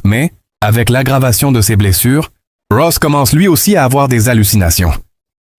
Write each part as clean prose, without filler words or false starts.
Ross, mais, avec l'aggravation de ses blessures, Ross commence lui aussi à avoir des hallucinations.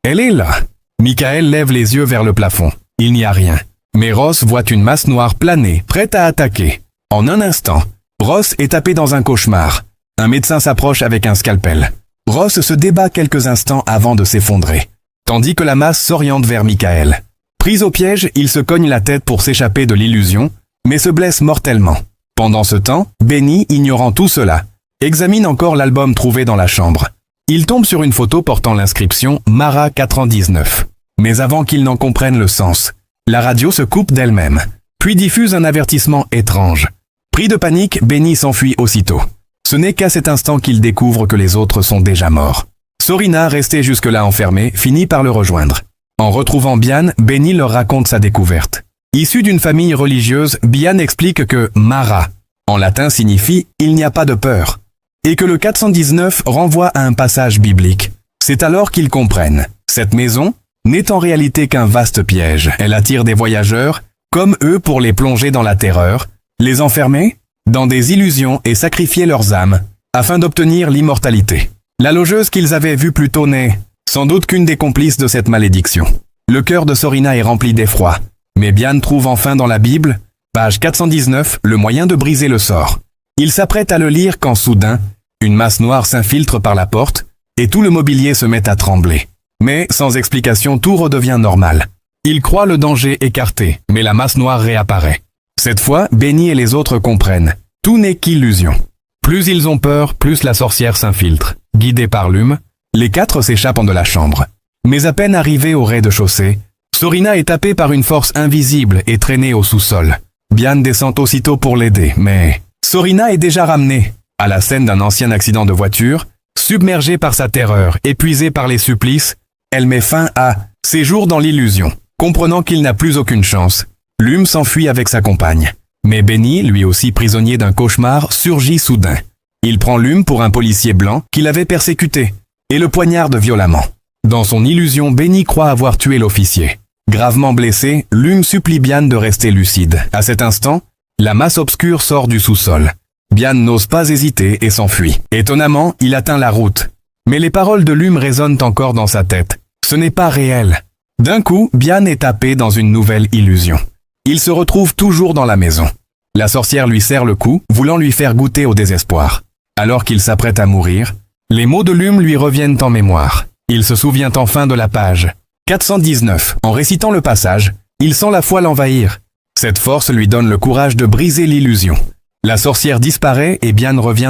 Elle est là. Michael lève les yeux vers le plafond. Il n'y a rien. Mais Ross voit une masse noire planer, prête à attaquer. En un instant, Ross est tapé dans un cauchemar. Un médecin s'approche avec un scalpel. Ross se débat quelques instants avant de s'effondrer, tandis que la masse s'oriente vers Michael. Pris au piège, il se cogne la tête pour s'échapper de l'illusion, mais se blesse mortellement. Pendant ce temps, Benny, ignorant tout cela, examine encore l'album trouvé dans la chambre. Il tombe sur une photo portant l'inscription « Mara 419 ». Mais avant qu'il n'en comprenne le sens, la radio se coupe d'elle-même, puis diffuse un avertissement étrange. Pris de panique, Benny s'enfuit aussitôt. Ce n'est qu'à cet instant qu'il découvre que les autres sont déjà morts. Sorina, restée jusque-là enfermée, finit par le rejoindre. En retrouvant Bian, Benny leur raconte sa découverte. Issu d'une famille religieuse, Bian explique que « Mara » en latin signifie « il n'y a pas de peur » et que le 419 renvoie à un passage biblique. C'est alors qu'ils comprennent. Cette maison n'est en réalité qu'un vaste piège. Elle attire des voyageurs, comme eux pour les plonger dans la terreur, les enfermer dans des illusions et sacrifier leurs âmes, afin d'obtenir l'immortalité. La logeuse qu'ils avaient vue plus tôt n'est sans doute qu'une des complices de cette malédiction. Le cœur de Sorina est rempli d'effroi, mais Bian trouve enfin dans la Bible, page 419, le moyen de briser le sort. Il s'apprête à le lire quand soudain, une masse noire s'infiltre par la porte, et tout le mobilier se met à trembler. Mais, sans explication, tout redevient normal. Il croit le danger écarté, mais la masse noire réapparaît. Cette fois, Benny et les autres comprennent. Tout n'est qu'illusion. Plus ils ont peur, plus la sorcière s'infiltre. Guidée par Lume, les 4 s'échappent de la chambre. Mais à peine arrivés au rez-de-chaussée, Sorina est tapée par une force invisible et traînée au sous-sol. Bian descend aussitôt pour l'aider, mais Sorina est déjà ramenée à la scène d'un ancien accident de voiture. Submergée par sa terreur, épuisée par les supplices, elle met fin à ses jours dans l'illusion. Comprenant qu'il n'a plus aucune chance, Lume s'enfuit avec sa compagne. Mais Benny, lui aussi prisonnier d'un cauchemar, surgit soudain. Il prend Lume pour un policier blanc qui l'avait persécuté et le poignarde violemment. Dans son illusion, Benny croit avoir tué l'officier. Gravement blessé, Lume supplie Bian de rester lucide. À cet instant, la masse obscure sort du sous-sol. Bian n'ose pas hésiter et s'enfuit. Étonnamment, il atteint la route. Mais les paroles de Lume résonnent encore dans sa tête. Ce n'est pas réel. D'un coup, Bian est happé dans une nouvelle illusion. Il se retrouve toujours dans la maison. La sorcière lui serre le cou, voulant lui faire goûter au désespoir. Alors qu'il s'apprête à mourir, les mots de Lume lui reviennent en mémoire. Il se souvient enfin de la page 419. En récitant le passage, il sent la foi l'envahir. Cette force lui donne le courage de briser l'illusion. La sorcière disparaît et Bian revient